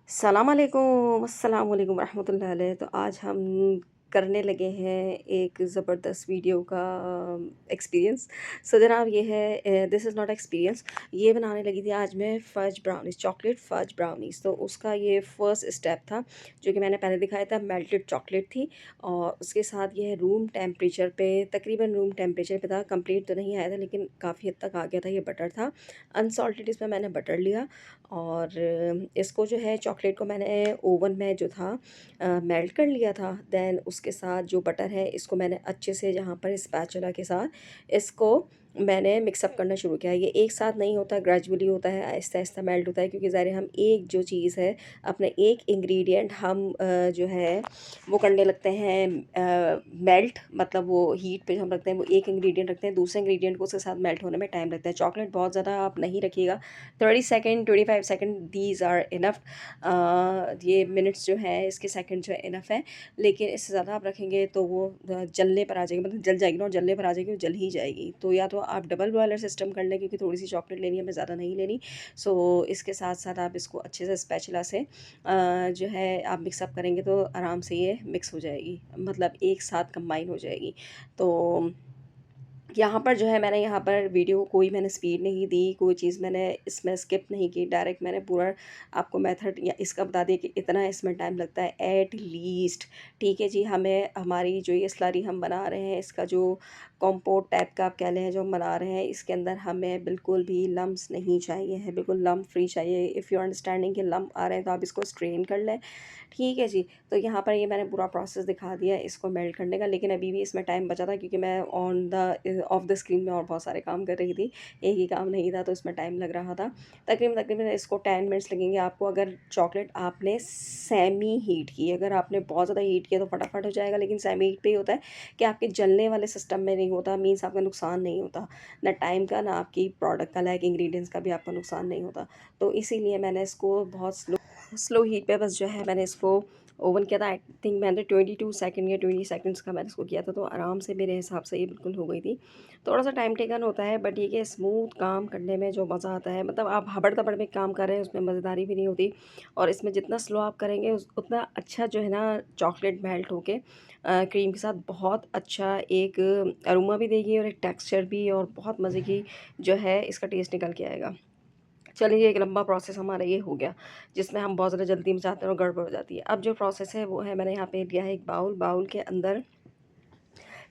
सलाम अलैकुम, अस्सलाम वालेकुम रहमतुल्लाहि अलैह। तो आज हम करने लगे हैं एक ज़बरदस्त वीडियो का एक्सपीरियंस। सो जनाब ये है, दिस इज़ नॉट एक्सपीरियंस। ये बनाने लगी थी आज मैं फ़ज ब्राउनीज़, चॉकलेट फ़ज ब्राउनीज़। तो उसका ये फ़र्स्ट स्टेप था जो कि मैंने पहले दिखाया था। मेल्टेड चॉकलेट थी और उसके साथ ये रूम टेम्परेचर पे, तकरीबन रूम टेम्परेचर पे था। कंप्लीट तो नहीं आया था लेकिन काफ़ी हद तक आ गया था। ये बटर था अनसॉल्टेड, इसमें मैंने बटर लिया और इसको जो है चॉकलेट को मैंने ओवन में जो था मेल्ट कर लिया था। देन उसके साथ जो बटर है इसको मैंने अच्छे से जहाँ पर स्पैचुला के साथ इसको मैंने मिक्सअप करना शुरू किया। ये एक साथ नहीं होता, ग्रेजुअली होता है, आहिस्ता आहिस्ता मेल्ट होता है, क्योंकि ज़ाहिर है हम एक जो चीज़ है अपने एक इंग्रेडिएंट हम जो है वो करने लगते हैं मेल्ट, मतलब वो हीट पे हम रखते हैं, वो एक इंग्रेडिएंट रखते हैं, दूसरे इंग्रेडिएंट को उसके साथ मेल्ट होने में टाइम लगता है। चॉकलेट बहुत ज़्यादा आप नहीं रखिएगा, 30 second 25 second these are enough. ये मिनट्स जो है इसके सेकंड जो है इनफ है, लेकिन इससे ज़्यादा आप रखेंगे तो वो जलने पर आ जाएगी, मतलब जल जाएगी ना, और जलने पर आ जाएगी, वो जल ही जाएगी। तो या तो आप डबल बॉयलर सिस्टम कर लें, क्योंकि थोड़ी सी चॉकलेट लेनी है, हमें ज़्यादा नहीं लेनी। सो इसके साथ साथ आप इसको अच्छे से स्पैचुला से जो है आप मिक्सअप करेंगे तो आराम से ये मिक्स हो जाएगी, मतलब एक साथ कंबाइन हो जाएगी। तो यहाँ पर जो है मैंने यहाँ पर वीडियो कोई मैंने स्पीड नहीं दी, कोई चीज़ मैंने इसमें स्किप नहीं की, डायरेक्ट मैंने पूरा आपको मेथड या इसका बता दिया कि इतना इसमें टाइम लगता है एट लीस्ट। ठीक है जी, हमें हमारी जो ये स्लरी हम बना रहे हैं, इसका जो कॉम्पोट टाइप का आप कह लें जो हम बना रहे हैं, इसके अंदर हमें बिल्कुल भी लम्स नहीं चाहिए है, बिल्कुल लम्प फ्री चाहिए। इफ़ यू अंडरस्टैंडिंग कि लम्प आ रहे हैं तो आप इसको स्ट्रेन कर लें। ठीक है जी। तो यहाँ पर ये मैंने पूरा प्रोसेस दिखा दिया है इसको मेल्ट करने का, लेकिन अभी भी इसमें टाइम बचा था, क्योंकि मैं on the of the screen में और बहुत सारे काम कर रही थी, एक ही काम नहीं था, तो इसमें टाइम लग रहा था। तकरीबन तकरीबन इसको 10 मिनट्स लगेंगे आपको, अगर चॉकलेट आपने सेमी हीट की। अगर आपने बहुत ज़्यादा हीट किया तो फटाफट हो जाएगा, लेकिन सेमी हीट पे ही होता है कि आपके जलने वाले सिस्टम में नहीं होता, मीन्स आपका नुकसान नहीं होता, ना टाइम का, ना आपकी प्रोडक्ट का, लाइक इंग्रेडिएंट्स का भी आपका नुकसान नहीं होता। तो इसीलिए मैंने इसको बहुत स्लो हीट पे बस जो है मैंने इसको ओवन किया था। आई थिंक मैंने 22 सेकंड या 20 सेकंड्स का मैंने इसको किया था, तो आराम से मेरे हिसाब से ये बिल्कुल हो गई थी। थोड़ा सा टाइम टेकन होता है, बट ये कि स्मूथ काम करने में जो मज़ा आता है, मतलब आप हबड़ तबड़ में काम कर रहे हैं उसमें मज़ेदारी भी नहीं होती। और इसमें जितना स्लो आप करेंगे उतना अच्छा जो है ना चॉकलेट मेल्ट होके क्रीम के साथ बहुत अच्छा एक अरोमा भी देगी और एक टेक्सचर भी, और बहुत मज़े की जो है इसका टेस्ट निकल के आएगा। चलिए, एक लंबा प्रोसेस हमारा ये हो गया, जिसमें हम बहुत ज़्यादा जल्दी में चाहते हैं और गड़बड़ हो जाती है। अब जो प्रोसेस है वो है, मैंने यहाँ पे लिया है एक बाउल, बाउल के अंदर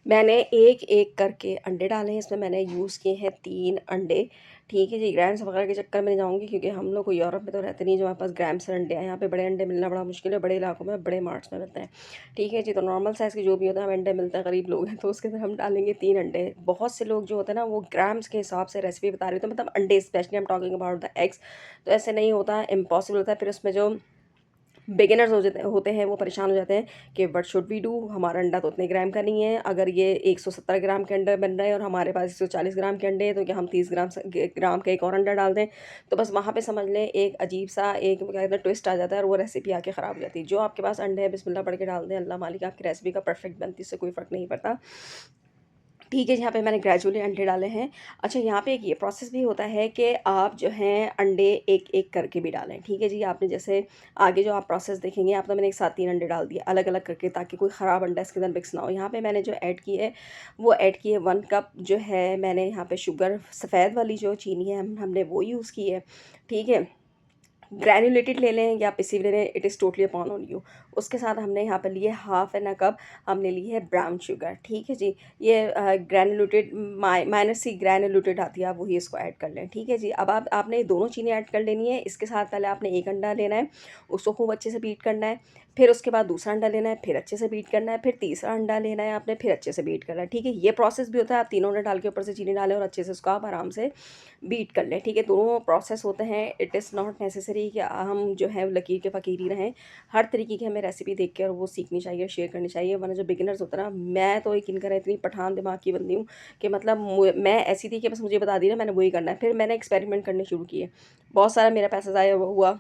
मैंने एक-एक करके अंडे डाले हैं। इसमें मैंने यूज़ किए हैं 3 अंडे। ठीक है जी, ग्राम्स वगैरह के चक्कर में नहीं जाऊँगी, क्योंकि हम लोग को यूरोप में तो रहते नहीं जो हमारे पास ग्राम्स से अंडे हैं। यहाँ पे बड़े अंडे मिलना बड़ा मुश्किल है, बड़े इलाकों में बड़े मार्ट्स में मिलते हैं। ठीक है जी, तो नॉर्मल साइज़ के जो भी होता है, हमें अंडे मिलता है, गरीब लोग हैं, तो उसके अंदर हम डालेंगे 3 अंडे। बहुत से लोग जो होते हैं ना वो ग्राम्स के हिसाब से रेसिपी बता रहे होते हैं, मतलब अंडे, specially I am talking about the eggs. तो ऐसे नहीं होता, इम्पॉसिबल होता है। फिर उसमें जो बिगिनर्स हो जाते होते हैं वो परेशान हो जाते हैं कि व्हाट शुड वी डू, हमारा अंडा तो उतने ग्राम का नहीं है। अगर ये 170 ग्राम के अंडा बन रहा है और हमारे पास 140 ग्राम के अंडे हैं, तो क्या हम 30 ग्राम का एक और अंडा डाल दें? तो बस वहाँ पे समझ लें एक अजीब सा एक क्या कहते हैं ट्विस्ट आ जाता है, और वो रेसिपी आके ख़राब हो जाती है। जो आपके पास अंडे है बिस्मिल्लाह पढ़ के डाल दें, अल्लाह मालिक आपकी रेसिपी का परफेक्ट बनती है, इससे कोई फ़र्क नहीं पड़ता। ठीक है, यहाँ पे मैंने ग्रेजुअली अंडे डाले हैं। अच्छा, यहाँ पे एक ये प्रोसेस भी होता है कि आप जो हैं अंडे एक-एक करके भी डालें। ठीक है जी, आपने जैसे आगे जो आप प्रोसेस देखेंगे, आप तो मैंने एक साथ 3 अंडे डाल दिए अलग-अलग करके, ताकि कोई ख़राब अंडा इसके अंदर मिक्स ना हो। यहाँ पे मैंने जो ऐड की है, वो ऐड की है 1 कप जो है मैंने यहाँ पे शुगर, सफ़ेद वाली जो चीनी है हमने वो यूज़ की है। ठीक है? ग्रैन्युलेटेड ले लें या पिसी हुई ले लें, it is totally upon on you. उसके साथ हमने यहाँ पर लिए हाफ़ एन अ कप हमने ली है ब्राउन शुगर। ठीक है जी, ये ग्रैन्युलेटेड माइनस सी ग्रैन्युलेटेड आती है, आप वही इसको ऐड कर लें। ठीक है जी, अब आपने ये दोनों चीज़ें ऐड कर लेनी है। इसके साथ पहले आपने एक अंडा लेना है, उसको खूब अच्छे से बीट करना है। फिर उसके बाद दूसरा अंडा लेना है, फिर अच्छे से बीट करना है। फिर तीसरा अंडा लेना है आपने, फिर अच्छे से बीट करना है। ठीक है, ये प्रोसेस भी होता है, आप तीनों अंडे डाल के ऊपर से चीनी डालें और अच्छे से उसको आप आराम से बीट कर लें। ठीक है, दोनों प्रोसेस होते हैं। इट इज़ नॉट नेसेसरी कि हम जो है लकीर के फ़कीर ही रहें। हर तरीके की हमें रेसिपी देख के और वो सीखनी चाहिए, शेयर करनी चाहिए, वरना जो बिगिनर्स होता है ना, मैं तो यकीन करें इतनी पठान दिमाग की बंदी हूँ कि मतलब मैं ऐसी थी कि बस मुझे बता दी ना, मैंने वही करना है। फिर मैंने एक्सपेरिमेंट करने शुरू किए, बहुत सारा मेरा पैसा ज़ाया हुआ,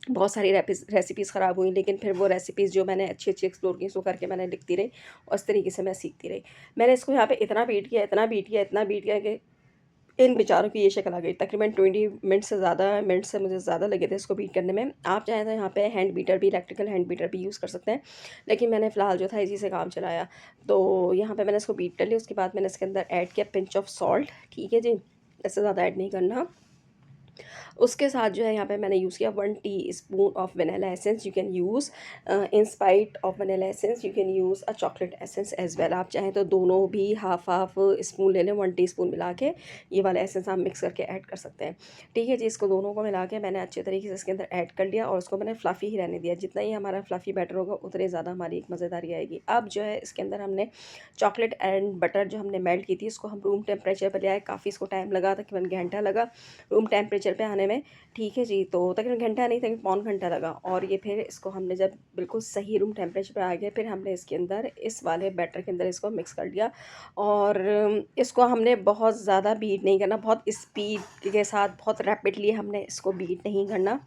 बहुत सारी रेसिपीज़ ख़राब हुई, लेकिन फिर वो रेसिपीज़ जो मैंने अच्छी-अच्छी एक्सप्लोर की, उसको करके मैंने लिखती रही और इस तरीके से मैं सीखती रही। मैंने इसको यहाँ पे इतना बीट किया, इतना बीट किया, इतना बीट किया कि इन बेचारों की ये शक्ल आ गई। तकरीबन 20 मिनट से मुझे ज़्यादा लगे थे इसको बीट करने में। आप चाहें तो यहाँ पे हैंड बीटर भी, इलेक्ट्रिकल हैंड बीटर भी यूज़ कर सकते हैं, लेकिन मैंने फ़िलहाल जो था इसी से काम चलाया। तो यहाँ पे मैंने इसको बीट कर लिया, उसके बाद मैंने इसके अंदर ऐड किया पिंच ऑफ सॉल्ट, ठीक है जी? इससे ज़्यादा ऐड नहीं करना। उसके साथ जो है यहाँ पे मैंने यूज़ किया 1 teaspoon of vanilla essence. You can use in spite of vanilla essence you can use a chocolate essence as well. आप चाहें तो दोनों भी हाफ़ हाफ़ स्पून ले लें, 1 टीस्पून मिला के ये वाला एसेंस आप मिक्स करके ऐड कर सकते हैं। ठीक है जी, इसको दोनों को मिला के मैंने अच्छे तरीके से इसके अंदर ऐड कर लिया और उसको मैंने फ्लफ़ी ही रहने दिया। जितना ही हमारा फ्लफ़ी बैटर होगा उतनी ज़्यादा हमारी एक मज़ेदारी आएगी। अब जो है इसके अंदर हमने चॉकलेट एंड बटर जो हमने मेल्ट की थी इसको हम रूम टेम्परेचर पर ले आए। काफ़ी इसको टाइम लगा, तकरीबन घंटा लगा रूम टेम्परेचर पे आने में। ठीक है जी, तो तकरीबन घंटा नहीं, तकरीबन पौन घंटा लगा। और ये फिर इसको हमने जब बिल्कुल सही रूम टेम्परेचर पे आ गया, फिर हमने इसके अंदर इस वाले बैटर के अंदर इसको मिक्स कर लिया। और इसको हमने बहुत ज़्यादा बीट नहीं करना, बहुत स्पीड के साथ, बहुत रैपिडली हमने इसको बीट नहीं करना।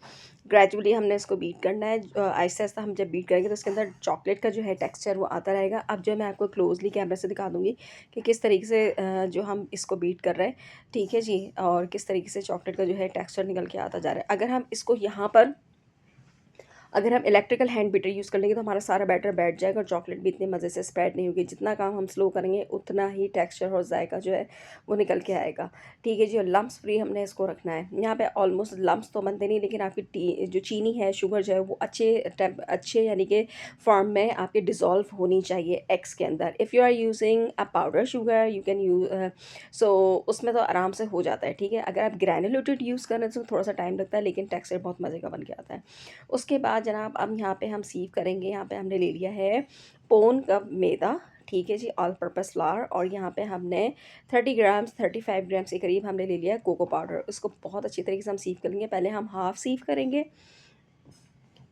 ग्रेजुअली हमने इसको बीट करना है। आहिस्ता-आहिस्ता हम जब बीट करेंगे तो इसके अंदर चॉकलेट का जो है टेक्सचर वो आता रहेगा। अब जो मैं आपको क्लोज़ली कैमरे से दिखा दूँगी कि किस तरीके से जो हम इसको बीट कर रहे हैं, ठीक है जी? और किस तरीके से चॉकलेट का जो है टेक्सचर निकल के आता जा रहा है। अगर हम इलेक्ट्रिकल हैंड बीटर यूज़ कर लेंगे तो हमारा सारा बैटर बैठ जाएगा और चॉकलेट भी इतने मज़े से स्प्रेड नहीं होगी। जितना काम हम स्लो करेंगे उतना ही टेक्सचर और जायका जो है वो निकल के आएगा। ठीक है जी, और लम्प्स फ्री हमने इसको रखना है। यहाँ पे ऑलमोस्ट लम्प्स तो बनते नहीं, लेकिन आपकी जो चीनी है, शुगर जो है वो अच्छे यानी कि फॉर्म में आपके डिज़ोल्व होनी चाहिए एग्स के अंदर। If you are using a powder sugar you can use so उसमें तो आराम से हो जाता है। ठीक है, अगर आप ग्रैनुलेटेड यूज़ करें तो थोड़ा सा टाइम लगता है, लेकिन टेक्सचर बहुत मज़े का बन के आता है। उसके बाद जनाब अब यहाँ पे हम सीव करेंगे। यहाँ पे हमने ले लिया है पौन कप मैदा, ठीक है जी, ऑल पर्पस फ्लावर। और यहाँ पे हमने 30 ग्राम्स 35 ग्राम्स के करीब हमने ले लिया है कोको पाउडर। उसको बहुत अच्छी तरीके से हम सीव करेंगे। पहले हम हाफ़ सीव करेंगे,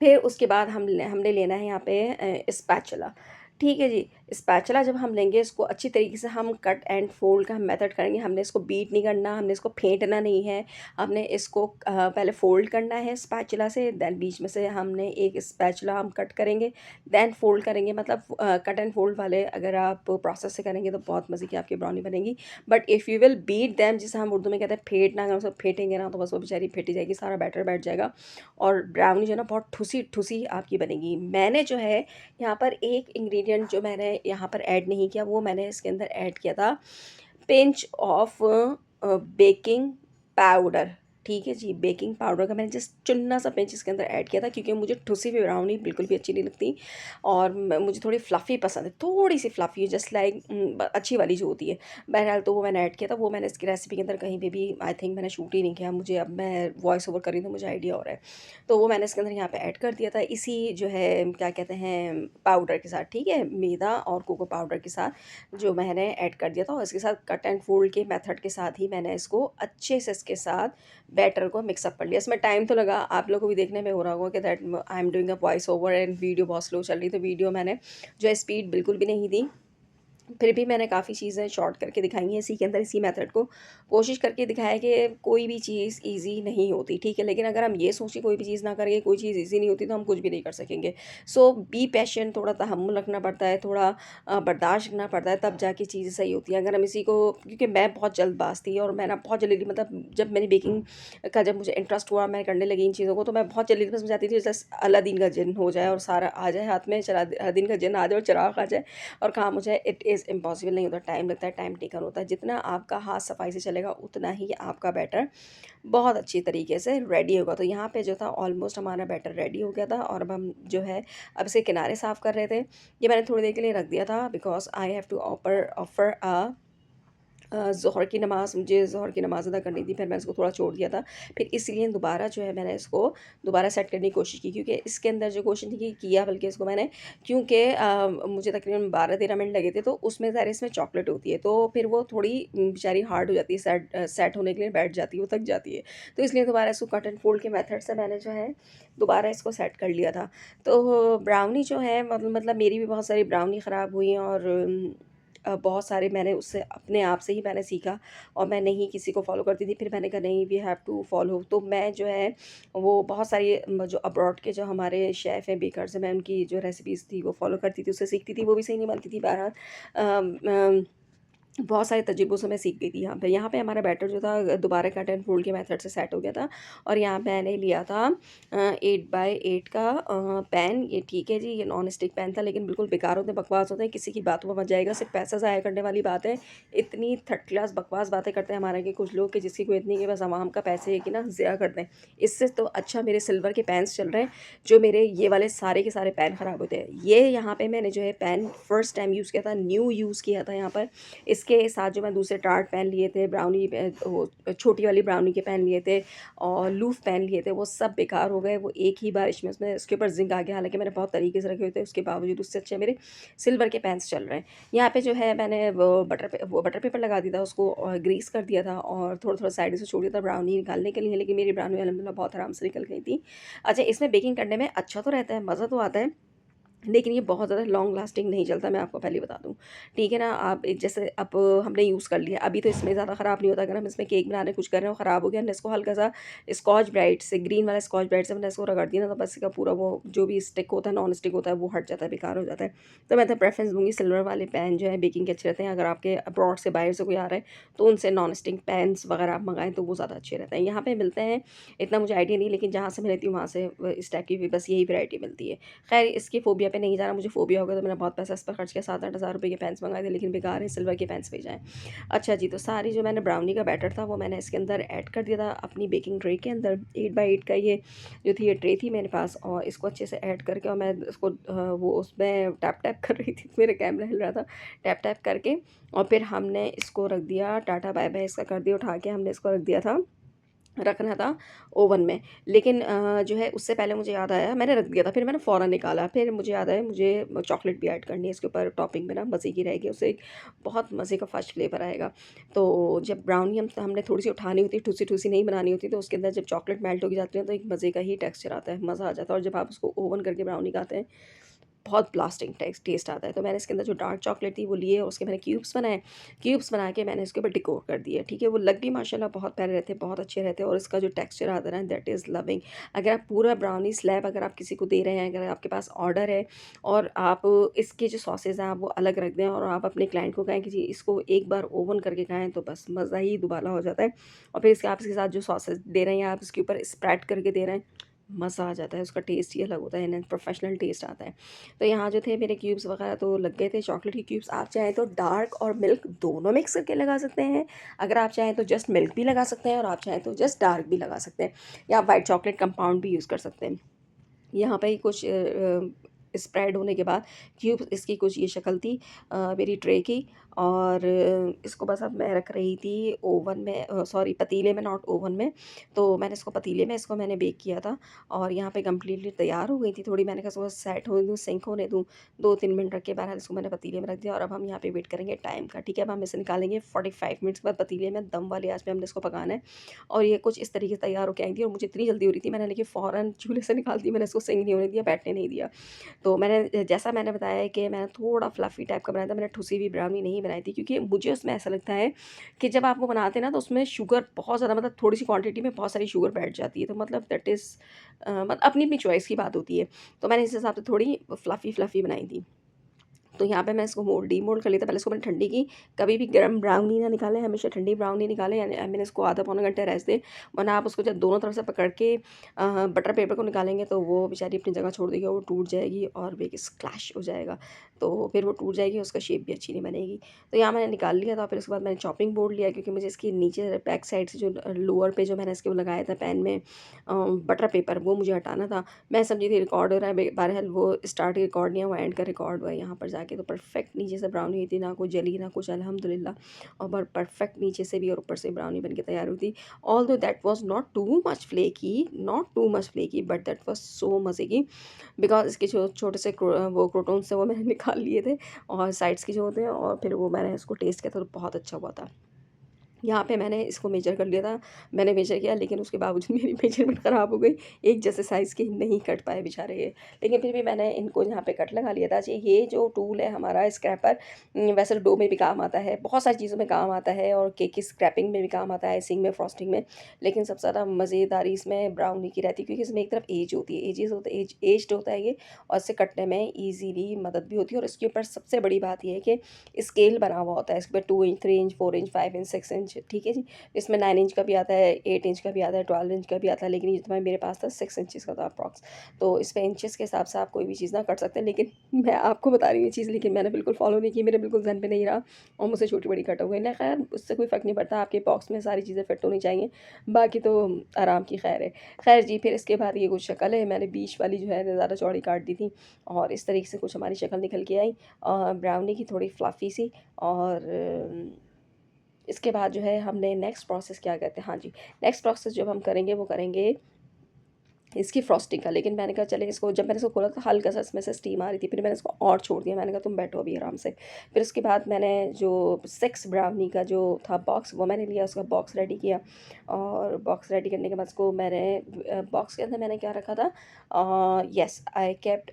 फिर उसके बाद हमने लेना है यहाँ पे स्पैचुला। ठीक है जी, स्पैचुला जब हम लेंगे इसको अच्छी तरीके से हम कट एंड फोल्ड का हम मेथड करेंगे। हमने इसको बीट नहीं करना, हमने इसको फेंटना नहीं है। हमने इसको पहले फ़ोल्ड करना है स्पैचुला से, देन बीच में से हमने एक स्पैचुला हम कट करेंगे, देन फ़ोल्ड करेंगे। मतलब कट एंड फ़ोल्ड वाले अगर आप प्रोसेस से करेंगे तो बहुत मज़े की आपकी ब्राउनी बनेगी। But if you will beat them, जिसे हम उर्दू में कहते हैं फेंटना, अगर उसको फेंटेंगे ना तो बस वो बेचारी फेंटी जाएगी, सारा बैटर बैठ जाएगा और ब्राउनी जो है ना बहुत ठुसी-ठुसी आपकी बनेगी। मैंने जो है यहाँ पर एक इंग्रेडिएंट जो मैंने यहाँ पर ऐड नहीं किया, वो मैंने इसके अंदर ऐड किया था पिंच ऑफ बेकिंग पाउडर। ठीक है जी, बेकिंग पाउडर का मैंने जस्ट चुन्ना सा पिंच इसके अंदर ऐड किया था, क्योंकि मुझे ठुसी हुई ब्राउनी बिल्कुल भी अच्छी नहीं लगती और मुझे थोड़ी फ्लफ़ी पसंद है, थोड़ी सी फ्लफ़ी जस्ट लाइक अच्छी वाली जो होती है। बहरहाल तो वो मैंने ऐड किया था। वो मैंने इसकी रेसिपी के अंदर कहीं पे भी आई थिंक मैंने शूट ही नहीं किया। मुझे अब मैं वॉइस ओवर कर रही हूँ तो मुझे आइडिया हो रहा है। तो वो मैंने इसके अंदर यहाँ पे ऐड कर दिया था, इसी जो है क्या कहते हैं पाउडर के साथ। ठीक है, मैदा और कोको पाउडर के साथ जो मैंने ऐड कर दिया था, और इसके साथ कट एंड फोल्ड के मेथड के साथ ही मैंने इसको अच्छे से इसके साथ बैटर को मिक्सअप कर लिया। इसमें टाइम तो लगा, आप लोगों को भी देखने में हो रहा होगा कि that I am doing a voice over and video बहुत स्लो चल रही, तो वीडियो मैंने जो है स्पीड बिल्कुल भी नहीं दी। फिर भी मैंने काफ़ी चीज़ें शॉर्ट करके दिखाई हैं इसी के अंदर, इसी मेथड को कोशिश करके दिखाया है कि कोई भी चीज़ ईज़ी नहीं होती। ठीक है, लेकिन अगर हम ये सोचें कोई भी चीज़ ना करके कोई चीज़ ईज़ी नहीं होती तो हम कुछ भी नहीं कर सकेंगे। सो बी पेशेंट, थोड़ा तहम्मुल रखना पड़ता है, थोड़ा बर्दाश्त करना पड़ता है, तब जाके चीज़ें सही होती हैं। अगर हम इसी को, क्योंकि मैं बहुत जल्दबाज़ थी और मैं ना बहुत जल्दी, मतलब जब मेरी बेकिंग का जब मुझे इंटरेस्ट हुआ, मैं करने लगी इन चीज़ों को, तो मैं बहुत जल्दी बस चाहती थी जैसे अलादीन का जिन्न हो जाए और सारा आ जाए हाथ में, चला अलादीन का जिन्न आ जाए और चिराग आ जाए और काम हो जाए। इट इज़ इम्पॉसिबल नहीं होता, टाइम लगता है, टाइम टेकन होता है। जितना आपका हाथ सफाई से चलेगा उतना ही आपका बैटर बहुत अच्छी तरीके से रेडी होगा। तो यहाँ पे जो था ऑलमोस्ट हमारा बैटर रेडी हो गया था और अब हम जो है अब इसके किनारे साफ़ कर रहे थे। ये मैंने थोड़ी देर के लिए रख दिया था because I have to offer ज़ोहर की नमाज़, मुझे ज़ोहर की नमाज़ अदा करनी थी, फिर मैंने इसको थोड़ा छोड़ दिया था। फिर इसलिए दोबारा जो है मैंने इसको दोबारा सेट करने की कोशिश की, क्योंकि इसके अंदर जो कोशिश नहीं की किया, बल्कि इसको मैंने, क्योंकि मुझे तकरीबन 12-13 मिनट लगे थे, तो उसमें ज़ाहिर है इसमें चॉकलेट होती है, तो फिर वो थोड़ी बेचारी हार्ड हो जाती है, सेट होने के लिए बैठ जाती है, वो थक जाती है। तो इसलिए दोबारा इसको कट एंड फोल्ड के मेथड से मैंने जो है दोबारा इसको सेट कर लिया था। तो ब्राउनी जो है मतलब मेरी भी बहुत सारी ब्राउनी ख़राब हुई और बहुत सारे मैंने उससे अपने आप से ही मैंने सीखा और मैं नहीं किसी को फ़ॉलो करती थी। फिर मैंने कहा नहीं, वी हैव टू फ़ॉलो। तो मैं जो है वो बहुत सारी जो अब्रॉड के जो हमारे शेफ़ हैं, बेकर्स हैं, मैं उनकी जो रेसिपीज़ थी वो फ़ॉलो करती थी, उससे सीखती थी। वो भी सही नहीं बनती थी बहरहाल। बहुत सारे तजुर्बों से मैं सीख गई थी यहाँ पे हमारा बैटर जो था दोबारा कट एंड फोल्ड के मेथड से सेट हो गया था। और यहाँ पे मैंने लिया था 8x8 का पैन। ये ठीक है जी, ये नॉन स्टिक पैन था, लेकिन बिल्कुल बेकार होते हैं, बकवास होते हैं, किसी की बातों में मत जाएगा, सिर्फ पैसा ज़ाया करने वाली बात है। इतनी थर्ड क्लास बकवास बातें करते हैं हमारे के कुछ लोग कि जिसकी कोई इतनी कि बस आवाम का पैसे है कि ना ज़िया कर दें। इससे तो अच्छा मेरे सिल्वर के पैन्स चल रहे हैं, जो मेरे ये वाले सारे के सारे पैन ख़राब होते हैं। ये यहाँ पे मैंने जो है पैन फर्स्ट टाइम यूज़ किया था, न्यू यूज़ किया था यहाँ पर। इसके साथ जो मैं दूसरे टार्ट पैन लिए थे, ब्राउनी वो छोटी वाली ब्राउनी के पैन लिए थे और लूफ़ पैन लिए थे, वो सब बेकार हो गए। वो एक ही बारिश में उसमें उसके ऊपर ज़िंक आ गया, हालाँकि मैंने बहुत तरीके से रखे हुए थे, उसके बावजूद उससे अच्छे मेरे सिल्वर के पैन्स चल रहे हैं। यहाँ पे जो है मैंने वो बटर पेपर लगा दिया था, उसको ग्रीस कर दिया था और थोड़ा-थोड़ा साइड से छोड़ दिया था ब्राउनी निकालने के लिए, लेकिन मेरी ब्राउनी अल्हम्दुलिल्लाह बहुत आराम से निकल गई थी। अच्छा, इसमें बेकिंग करने में अच्छा तो रहता है, मज़ा तो आता है, लेकिन ये बहुत ज़्यादा लॉन्ग लास्टिंग नहीं चलता, मैं आपको पहले बता दूँ। ठीक है ना? आप जैसे अब हमने यूज़ कर लिया, अभी तो इसमें ज़्यादा ख़राब नहीं होता। अगर हम इसमें केक बना रहे हैं, कुछ कर रहे हो, ख़राब हो गया, हमने इसको हल्का-सा स्कॉच ब्राइट से, ग्रीन वाला स्कॉच ब्राइट से हमने इसको रगड़ दिया ना, तो बस इसका पूरा वो जो भी स्टिक होता है, नॉन स्टिक होता है, वो हट जाता है, बेकार हो जाता है। तो मैं तो प्रेफ़रेंस दूँगी सिल्वर वाले पैन जो है बेकिंग के अच्छे रहते हैं। अगर आपके अब्रॉड से, बाहर से कोई आ रहा है, तो उनसे नॉन स्टिक पैन्स वग़ैरह आप मँगाएँ, तो वो ज़्यादा अच्छे रहते हैं। यहाँ पे मिलते हैं, इतना मुझे आइडिया नहीं, लेकिन जहाँ से मैं लेती हूँ, वहाँ से इस टाइप की भी बस यही वैरायटी मिलती है। ख़ैर, इसकी फ़ोबिया पे नहीं जाना, मुझे फ़ोबिया हो गया तो मैंने बहुत पैसा इस पर खर्च किया, 7-8 हज़ार रुपए के पेन्स मँगाए थे, लेकिन बेकार है, सिल्वर के पेन्स भेजा है। अच्छा जी, तो सारी जो मैंने ब्राउनी का बैटर था वो मैंने इसके अंदर ऐड कर दिया था अपनी बेकिंग ट्रे के अंदर। 8x8 का ये जो थी, ये ट्रे थी मेरे पास, और इसको अच्छे से ऐड करके और मैं इसको वो उसमें टैप-टैप कर रही थी, मेरा कैमरा हिल रहा था, टैप-टैप करके, और फिर हमने इसको रख दिया, टाटा बाय-बाय इसका कर दिया, उठा के हमने इसको रख दिया था, रखना था ओवन में। लेकिन जो है उससे पहले मुझे याद आया, मैंने रख दिया था, फिर मैंने फ़ौरन निकाला, फिर मुझे याद आया मुझे चॉकलेट भी ऐड करनी है इसके ऊपर, टॉपिंग में ना मज़े की रहेगी, उससे एक बहुत मज़े का फ़र्स्ट फ्लेवर आएगा। तो जब ब्राउनी हमने थोड़ी-सी उठानी होती है, ठूसी-ठूसी नहीं बनानी होती, तो उसके अंदर जब चॉकलेट मेल्ट होके जाती है, तो एक मज़े का ही टेक्सचर आता है, मज़ा आ जाता है। और जब आप उसको ओवन करके ब्राउनी खाते हैं, बहुत ब्लास्टिंग टेस्ट आता है। तो मैंने इसके अंदर जो डार्क चॉकलेट थी वो लिए और उसके मैंने क्यूब्स बनाए। क्यूब्स बना के मैंने इसके ऊपर डेकोर कर दिया, ठीक है? वो लग भी माशाल्लाह बहुत प्यारे रहते हैं, बहुत अच्छे रहते हैं, और इसका जो टेक्सचर आता है ना, दैट इज़ लविंग। अगर आप पूरा ब्राउनी स्लैब अगर आप किसी को दे रहे हैं, अगर आपके पास ऑर्डर है और आप इसके जो सॉसेज़ हैं आप वो अलग रख दें और आप अपने क्लाइंट को कहें कि जी इसको एक बार ओवन करके खाएँ, तो बस मज़ा ही दुबाला हो जाता है। और फिर इसके आप इसके साथ जो सॉसेज़ दे रहे हैं या आप इसके ऊपर स्प्रेड करके दे रहे हैं, मज़ा आ जाता है, उसका टेस्ट ही अलग होता है, एंड प्रोफेशनल टेस्ट आता है। तो यहाँ जो थे मेरे क्यूब्स वगैरह तो लग गए थे, चॉकलेट के क्यूब्स। आप चाहें तो डार्क और मिल्क दोनों मिक्स करके लगा सकते हैं। अगर आप चाहें तो जस्ट मिल्क भी लगा सकते हैं और आप चाहें तो जस्ट डार्क भी लगा सकते हैं, या आप वाइट चॉकलेट कंपाउंड भी यूज़ कर सकते हैं। यहाँ पे ही कुछ स्प्रेड होने के बाद क्यूब इसकी कुछ ये शक्ल थी मेरी ट्रे की। और इसको बस अब मैं रख रही थी ओवन में, सॉरी पतीले में, नॉट ओवन में। तो मैंने इसको पतीले में इसको मैंने बेक किया था और यहाँ पे कंप्लीटली तैयार हो गई थी। थोड़ी मैंने कहा इसको सेट होने दूँ, सिंक होने दूँ, 2-3 मिनट रख के बहरहाल इसको मैंने पतीले में रख दिया। और अब हम यहाँ पे वेट करेंगे टाइम का, ठीक है? अब हम इसे निकालेंगे 45 मिनट्स के बाद पतीले में, दम वाली आँच पे हमने इसको पकाना है। और ये कुछ इस तरीके से तैयार होके आई थी और मुझे इतनी जल्दी हो रही थी, मैंने लेकिन फ़ौरन चूल्हे से निकाल दी, मैंने इसको सिंक नहीं होने दिया, बैठने नहीं दिया। तो मैंने जैसा मैंने बताया है कि मैंने थोड़ा फ्लफ़ी टाइप का बनाया था, मैंने ठुसी हुई ब्राउनी नहीं बनाई थी, क्योंकि मुझे उसमें ऐसा लगता है कि जब आप वो बनाते हैं ना, तो उसमें शुगर बहुत ज़्यादा, मतलब थोड़ी-सी क्वांटिटी में बहुत सारी शुगर बैठ जाती है, तो मतलब दैट इज़ मतलब अपनी-अपनी चॉइस की बात होती है। तो मैंने इस हिसाब से थोड़ी फ्लफ़ी बनाई थी। तो यहाँ पे मैं इसको डीमोल्ड कर लिया था। पहले इसको मैंने ठंडी की, कभी भी गर्म ब्राउनी ना निकालें, हमेशा ठंडी ब्राउनी निकालें। यानी मैंने इसको आधा पौना घंटा रेस्ट दें, वरना आप उसको जब दोनों तरफ से पकड़ के बटर पेपर को निकालेंगे तो वो बेचारी अपनी जगह छोड़ देगी और वो टूट जाएगी और बेक स्क्लैश हो जाएगा। तो फिर वो टूट जाएगी, उसका शेप भी अच्छी नहीं बनेगी। तो यहाँ मैंने निकाल लिया था। फिर उसके बाद मैंने चॉपिंग बोर्ड लिया, क्योंकि मुझे इसकी नीचे बैक साइड से जो लोअर पे जो मैंने इसके वो लगाया था पैन में बटर पेपर, वो मुझे हटाना था। मैं समझी थी रिकॉर्ड हो रहा है, बहरहाल वो स्टार्ट रिकॉर्ड नहीं हुआ, एंड का रिकॉर्ड हुआ है यहाँ पर जाके। तो परफेक्ट नीचे से ब्राउनी हुई थी, ना कोई जली ना कुछ, अल्हम्दुलिल्लाह। और बहुत परफेक्ट नीचे से भी और ऊपर से ब्राउनी बन के तैयार हुई थी। Although that was not too much flaky, not too much flaky, but that was so मज़े की, बिकॉज़ इसके जो छोटे से वो क्रोटॉन्स थे वो मैंने निकाल लिए थे और साइड्स के जो होते हैं, और फिर वो मैंने इसको टेस्ट किया था तो बहुत अच्छा हुआ था। यहाँ पे मैंने इसको मेजर कर लिया था। मैंने मेजर किया लेकिन उसके बावजूद मेरी मेजरमेंट ख़राब हो गई। एक जैसे साइज़ के नहीं कट पाए बेचारे ये। लेकिन फिर भी मैंने इनको यहाँ पे कट लगा लिया था। जी, ये जो टूल है हमारा स्क्रैपर, वैसे तो डो में भी काम आता है, बहुत सारी चीज़ों में काम आता है और केक की स्क्रैपिंग में भी काम आता है, आइसिंग में, फ्रॉस्टिंग में। लेकिन सबसे ज़्यादा मज़ेदारी इसमें ब्राउनी की रहती है क्योंकि इसमें एक तरफ एज होती है, एज्ड होता है ये, और इससे कटने में ईज़िली मदद भी होती है। और इसके ऊपर सबसे बड़ी बात ये है कि स्केल बना हुआ होता है। इसके ऊपर 2 inch, 3 inch, 4 inch, 5 inch, 6 inch, ठीक है जी। इसमें 9 इंच का भी आता है, 8 इंच का भी आता है, 12 इंच का भी आता है, लेकिन ये तो मेरे पास था 6 इंचेस का था अप्रॉक्स। तो इसमें इंचेस के हिसाब से आप कोई भी चीज़ ना कर सकते हैं, लेकिन मैं आपको बता रही हूँ ये चीज़, लेकिन मैंने बिल्कुल फ़ॉलो नहीं की, मेरे बिल्कुल ज़हन पे नहीं रहा और मुझसे छोटी-बड़ी कट हो गई ना। ख़ैर उससे कोई फ़र्क नहीं पड़ता, आपके बॉक्स में सारी चीज़ें फिट होनी चाहिए, बाकी तो आराम की खैर है। खैर जी, फिर इसके बाद ये कुछ शक्ल है, मैंने बीच वाली जो है ज़्यादा चौड़ी काट दी थी और इस तरीके से कुछ हमारी शक्ल निकल के आई, ब्राउनी की थोड़ी फ्लफ़ी सी। और इसके बाद जो है हमने नेक्स्ट प्रोसेस क्या कहते हैं, हाँ जी, नेक्स्ट प्रोसेस जब हम करेंगे वो करेंगे इसकी फ्रॉस्टिंग का। लेकिन मैंने कहा चले इसको, जब मैंने इसको खोला तो हल्का-सा इसमें से स्टीम आ रही थी, फिर मैंने इसको और छोड़ दिया, मैंने कहा तुम बैठो अभी आराम से। फिर उसके बाद मैंने जो 6 ब्राउनी का जो था बॉक्स, वो मैंने लिया, उसका बॉक्स रेडी किया और बॉक्स रेडी करने के बाद उसको मैंने बॉक्स के अंदर मैंने क्या रखा था, yes I kept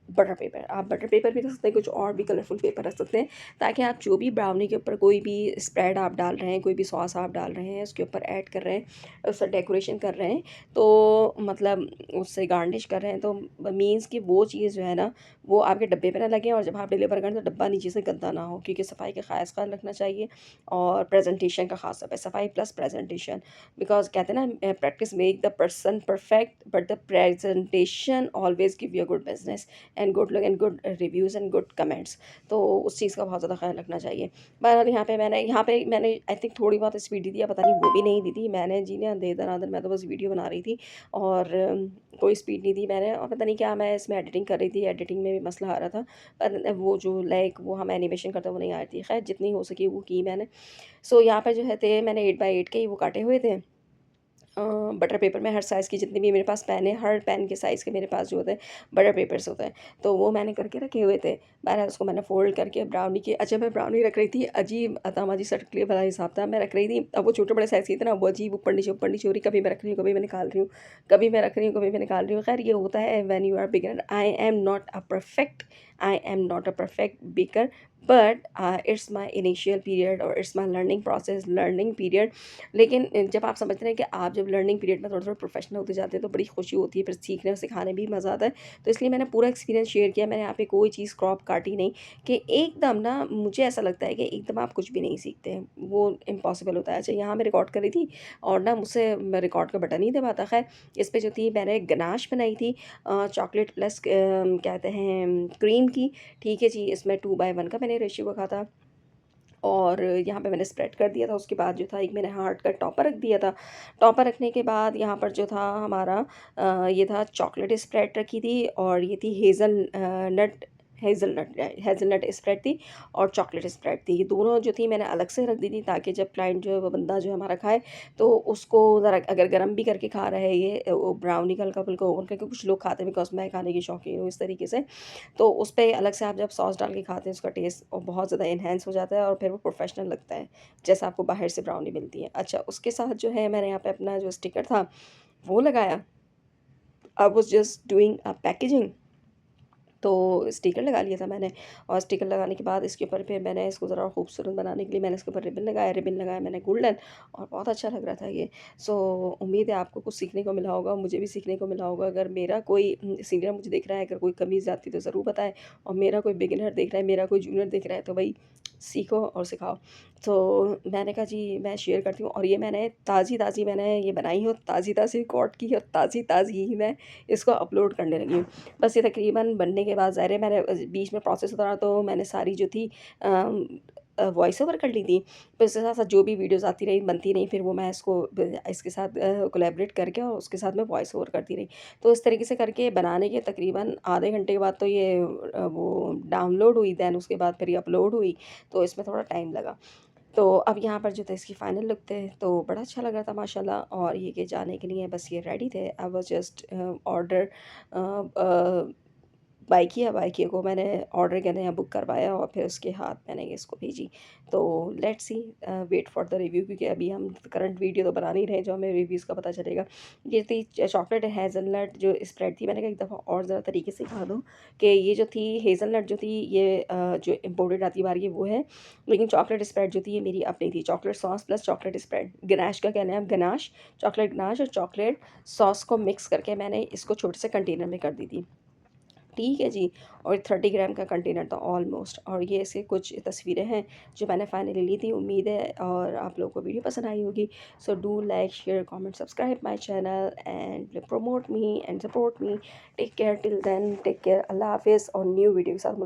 butter paper. आप बटर पेपर भी रख सकते हैं, कुछ और भी कलरफुल पेपर रख सकते हैं, ताकि आप जो भी ब्राउनी के ऊपर कोई भी स्प्रेड आप डाल रहे हैं, कोई भी सॉस आप डाल रहे हैं, उसके ऊपर ऐड कर रहे हैं, उससे डेकोरेशन कर रहे हैं, तो मतलब उससे गार्निश कर रहे हैं, तो मीन्स कि वो चीज़ जो है ना, वो आपके डब्बे पे ना लगे और जब आप डिलीवर करें तो डब्बा नीचे से गंदा ना हो, क्योंकि सफाई का ख़ास ख़्याल रखना चाहिए और प्रेजेंटेशन का ख़ास तौर पे सफाई प्लस प्रेजेंटेशन। बिकॉज कहते हैं ना, practice make the person perfect but the presentation always give you good business and good look and good reviews and good comments. तो उस चीज़ का बहुत ज़्यादा ख़्याल रखना चाहिए। बहरहाल यहाँ पे मैंने आई थिंक थोड़ी बहुत स्पीड दी थी, या पता नहीं वो भी नहीं दी थी मैंने जी ना, दे दनादन मैं तो बस वीडियो बना रही थी और कोई स्पीड नहीं दी मैंने, और पता नहीं क्या मैं इसमें एडिटिंग कर रही थी, एडिटिंग में भी मसला आ रहा था, पर वो जो लाइक वो हम एनिमेशन करते हैं वो नहीं आ रही थी। खैर जितनी हो सकी वो की मैंने। सो यहाँ पे जो है थे मैंने 8 बाई 8 के ही वो काटे हुए थे, बटर पेपर में हर साइज़ की जितनी भी मेरे पास पेन है, हर पेन के साइज़ के मेरे पास जो होते हैं बटर पेपर्स होते हैं, तो वो मैंने करके रखे हुए थे। बहरहाल उसको मैंने फ़ोल्ड करके ब्राउनी के, अच्छा मैं ब्राउनी रख रही थी अजीब अतामाजी सा टकले वाला हिसाब था, मैं रख रही थी, अब वो छोटे-बड़े साइज़ की थी ना, वो अजीब ऊपर नीचे हो रही, कभी मैं रख रही हूँ, कभी मैं निकाल रही हूँ, कभी मैं रख रही हूँ, कभी मैं निकाल रही हूँ। खैर ये होता है when you are beginner. I am not a perfect baker, but it's my initial period और it's my learning process, learning period. लेकिन जब आप समझते हैं कि आप जब लर्निंग पीरियड में थोड़ा-थोड़ा प्रोफेशनल होते जाते हैं तो बड़ी खुशी होती है, फिर सीखने और सिखाने में भी मज़ा आता है। तो इसलिए मैंने पूरा एक्सपीरियंस शेयर किया, मैंने यहाँ पे कोई चीज़ क्रॉप काटी नहीं, कि एकदम ना मुझे ऐसा लगता है कि एकदम आप कुछ भी नहीं सीखते हैं, वो इम्पॉसिबल होता है। अच्छा यहाँ मैं रिकॉर्ड कर रही थी और ना मुझसे मैं रिकॉर्ड का बटन नहीं दबाता। ख़ैर इस पे जो थी मैंने गनाश बनाई थी, चॉकलेट प्लस कहते हैं क्रीम की, ठीक है जी। इसमें 2/1 का मैंने रेशियो रखा था और यहाँ पे मैंने स्प्रेड कर दिया था। उसके बाद जो था एक मैंने हार्ट का टॉपर रख दिया था। टॉपर रखने के बाद यहाँ पर जो था हमारा ये था चॉकलेट स्प्रेड रखी थी और ये थी हेज़लनट स्प्रेड थी और चॉकलेट स्प्रेड थी। ये दोनों जो थी मैंने अलग से रख दी थी, ताकि जब क्लाइंट जो है वो बंदा जो हमारा खाए तो उसको ज़रा अगर गरम भी करके खा रहा है ये वो ब्राउनी का हल्का-फुल्का ओवन करके, कुछ लोग खाते हैं, बिकॉज़ मैं खाने की शौकीन हूँ इस तरीके से। तो उस पे अलग से आप जब सॉस डाल के खाते हैं उसका टेस्ट और बहुत ज़्यादा एनहांस हो जाता है और फिर वो प्रोफेशनल लगता है, जैसा आपको बाहर से ब्राउनी मिलती है। अच्छा उसके साथ जो है मैंने यहाँ पे अपना जो स्टिकर था वो लगाया। I was just doing a packaging, तो स्टिकर लगा लिया था मैंने और स्टिकर लगाने के बाद इसके ऊपर फिर मैंने इसको ज़रा खूबसूरत बनाने के लिए मैंने इसके ऊपर रिबन लगाया मैंने गोल्डन, और बहुत अच्छा लग रहा था ये। सो उम्मीद है आपको कुछ सीखने को मिला होगा, मुझे भी सीखने को मिला होगा। अगर मेरा कोई सीनियर मुझे देख रहा है, अगर कोई कमी ज़्यादती तो ज़रूर बताएं, और मेरा कोई बिगिनर देख रहा है, मेरा कोई जूनियर देख रहा है, तो भाई सीखो और सिखाओ। तो मैंने कहा जी मैं शेयर करती हूँ, और ये मैंने ताज़ी-ताज़ी मैंने ये बनाई हो, ताज़ी-ताज़ी रिकॉर्ड की और ताज़ी-ताज़ी ही मैं इसको अपलोड करने लगी हूँ। बस ये तकरीबन बनने के बाद ज़ाहिर है मैंने बीच में प्रोसेस होता रहा, तो मैंने सारी जो थी वॉइस ओवर कर ली थी। फिर उसके साथ-साथ जो भी वीडियोज़ आती रही, बनती रहीं, फिर वो मैं इसके साथ कोलैबोरेट करके और उसके साथ मैं वॉइस ओवर करती रही। तो इस तरीके से करके बनाने के तकरीबन आधे घंटे के बाद तो ये वो डाउनलोड हुई, देन उसके बाद फिर ये अपलोड हुई, तो इसमें थोड़ा टाइम लगा। तो अब यहाँ पर जो था इसकी फाइनल लुक थे, तो बड़ा अच्छा लग रहा था माशाल्लाह, और ये कि जाने के लिए बस ये रेडी थे। I was just order by किया को मैंने ऑर्डर करने या बुक करवाया और फिर उसके हाथ मैंने इसको भेजी। तो let's see, wait for the review, क्योंकि अभी हम करंट वीडियो तो बना नहीं रहे जो हमें रिव्यूज़ का पता चलेगा। ये थी चॉकलेट हेज़लनट जो स्प्रेड थी, मैंने कहा एक दफ़ा और ज़रा तरीके से खा दूँ कि ये जो थी हेज़लनट जो थी ये जो इम्पोर्टेड आती बार ये वो है, लेकिन चॉकलेट स्प्रेड जो थी ये मेरी अपनी थी। Chocolate sauce plus chocolate spread, ganache का कहना है, गनाश, चॉकलेट गनाश और चॉकलेट सॉस को मिक्स करके मैंने इसको छोटे से कंटेनर में कर दी थी। ठीक है जी। और 30 ग्राम का कंटेनर था ऑलमोस्ट, और ये ऐसे कुछ तस्वीरें हैं जो मैंने फाइनली ली थी। उम्मीद है और आप लोगों को वीडियो पसंद आई होगी। So do like, share, comment, subscribe my channel and promote me and support me. Take care till then, take care, अल्लाह हाफिज़, और न्यू वीडियो के साथ